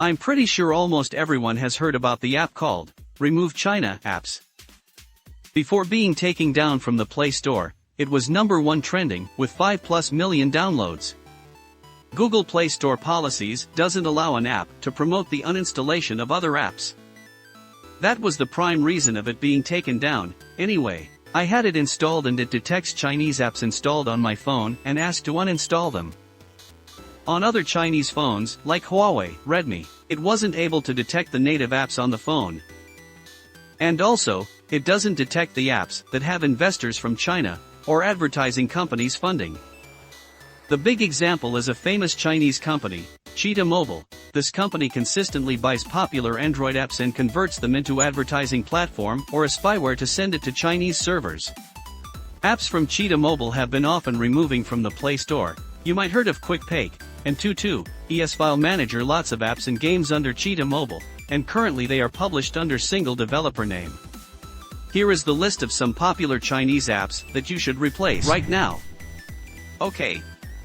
I'm pretty sure almost everyone has heard about the app called Remove China apps. Before being taken down from the Play Store, it was #1 trending with 5+ million downloads. Google Play Store policies doesn't allow an app to promote the uninstallation of other apps. That was the prime reason of it being taken down. Anyway, I had it installed and it detects Chinese apps installed on my phone and asks to uninstall them. On other Chinese phones, like Huawei, Redmi, it wasn't able to detect the native apps on the phone. And also, it doesn't detect the apps that have investors from China or advertising companies funding. The big example is a famous Chinese company, Cheetah Mobile. This company consistently buys popular Android apps and converts them into advertising platform or a spyware to send it to Chinese servers. Apps from Cheetah Mobile have been often removing from the Play Store. You might heard of QuickPake and Tutu, ES-File Manager, lots of apps and games under Cheetah Mobile, and currently they are published under single developer name. Here is the list of some popular Chinese apps that you should replace right now. Okay,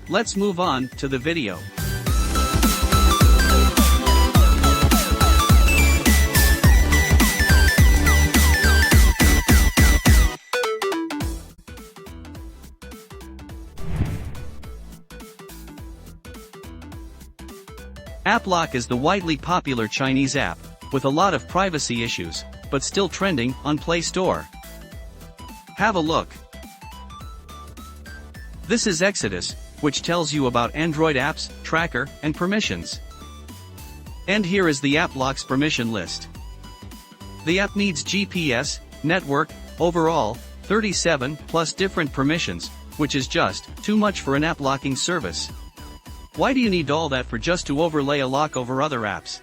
let's move on to the video. AppLock is the widely popular Chinese app, with a lot of privacy issues, but still trending on Play Store. Have a look. This is Exodus, which tells you about Android apps, tracker, and permissions. And here is the AppLock's permission list. The app needs GPS, network, overall, 37+ different permissions, which is just too much for an app locking service. Why do you need all that for just to overlay a lock over other apps?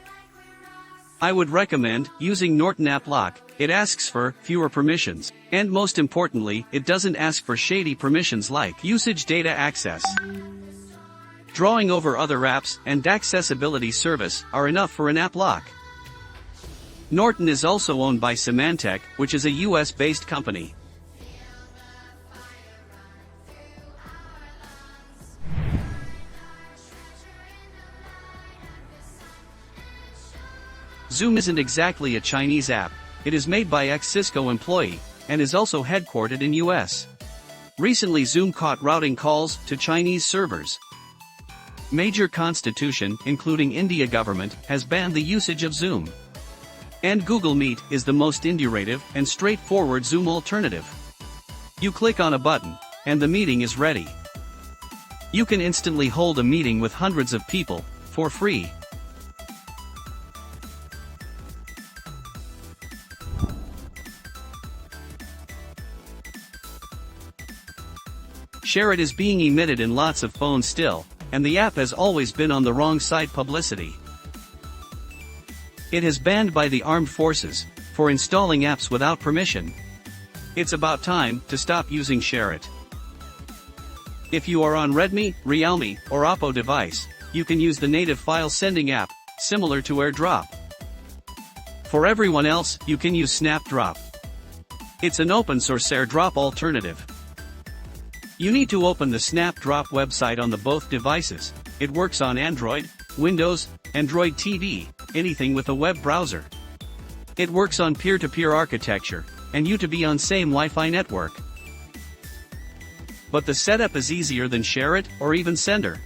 I would recommend using Norton AppLock. It asks for fewer permissions, and most importantly, it doesn't ask for shady permissions like usage data access. Drawing over other apps and accessibility service are enough for an app lock. Norton is also owned by Symantec, which is a US-based company. Zoom isn't exactly a Chinese app. It is made by ex-Cisco employee, and is also headquartered in US. Recently Zoom caught routing calls to Chinese servers. Major constitution, including India government, has banned the usage of Zoom. And Google Meet is the most intuitive and straightforward Zoom alternative. You click on a button, and the meeting is ready. You can instantly hold a meeting with hundreds of people, for free. Share It is being emitted in lots of phones still, and the app has always been on the wrong side publicity. It is banned by the armed forces for installing apps without permission. It's about time to stop using Share It. If you are on Redmi, Realme, or Oppo device, you can use the native file sending app, similar to AirDrop. For everyone else, you can use Snapdrop. It's an open source AirDrop alternative. You need to open the Snapdrop website on the both devices. It works on Android, Windows, Android TV, anything with a web browser. It works on peer-to-peer architecture, and you to be on same Wi-Fi network. But the setup is easier than Share It or even Sender.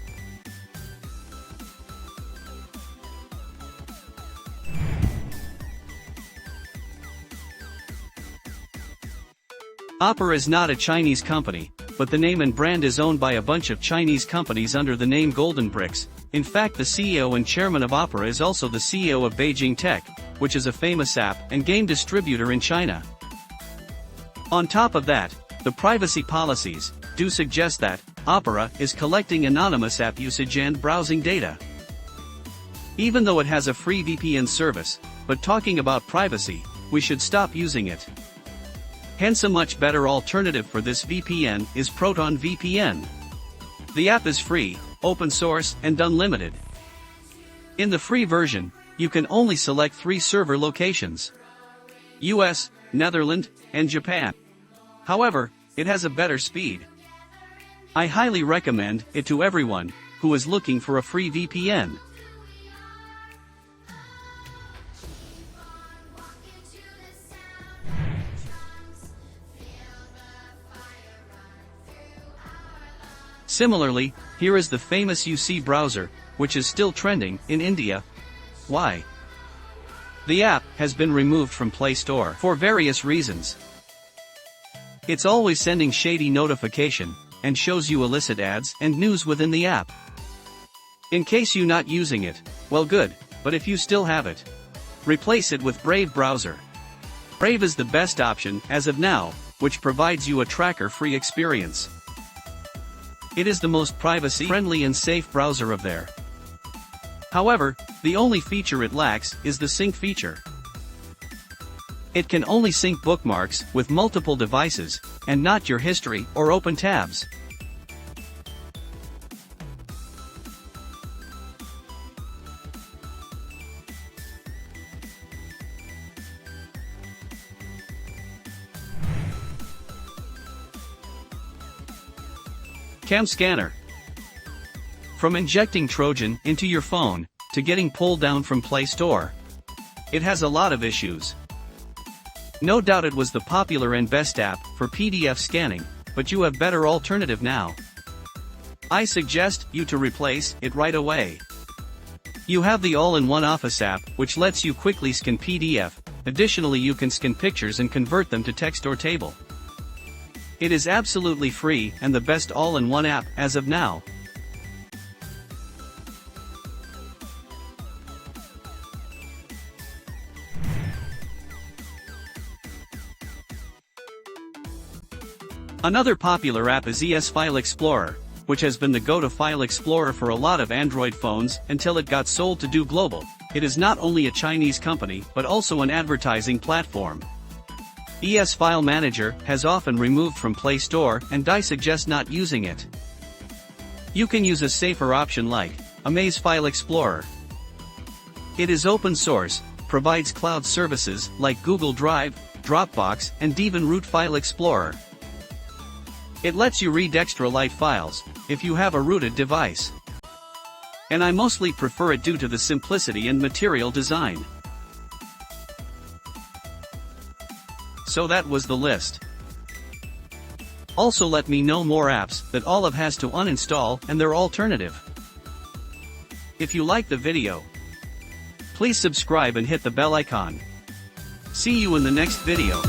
Opera is not a Chinese company, but the name and brand is owned by a bunch of Chinese companies under the name Golden Bricks. In fact, the CEO and chairman of Opera is also the CEO of Beijing Tech, which is a famous app and game distributor in China. On top of that, the privacy policies do suggest that Opera is collecting anonymous app usage and browsing data. Even though it has a free VPN service, but talking about privacy, we should stop using it. Hence a much better alternative for this VPN is Proton VPN. The app is free, open source, and unlimited. In the free version, you can only select 3 server locations: US, Netherlands, and Japan. However, it has a better speed. I highly recommend it to everyone who is looking for a free VPN. Similarly, here is the famous UC browser, which is still trending in India. Why? The app has been removed from Play Store for various reasons. It's always sending shady notification and shows you illicit ads and news within the app. In case you're not using it, well good, but if you still have it, replace it with Brave browser. Brave is the best option as of now, which provides you a tracker-free experience. It is the most privacy-friendly and safe browser of there. However, the only feature it lacks is the sync feature. It can only sync bookmarks with multiple devices, and not your history or open tabs. Cam Scanner. From injecting Trojan into your phone, to getting pulled down from Play Store, it has a lot of issues. No doubt it was the popular and best app for PDF scanning, but you have better alternative now. I suggest you to replace it right away. You have the all-in-one Office app, which lets you quickly scan PDF. Additionally, you can scan pictures and convert them to text or table. It is absolutely free and the best all-in-one app as of now. Another popular app is ES File Explorer, which has been the go-to file explorer for a lot of Android phones until it got sold to Do Global. It is not only a Chinese company but also an advertising platform. ES File Manager has often removed from Play Store and I suggest not using it. You can use a safer option like Amaze File Explorer. It is open source, provides cloud services like Google Drive, Dropbox, and even Root File Explorer. It lets you read extra light files if you have a rooted device. And I mostly prefer it due to the simplicity and material design. So that was the list. Also let me know more apps that Olive has to uninstall and their alternative. If you like the video, please subscribe and hit the bell icon. See you in the next video.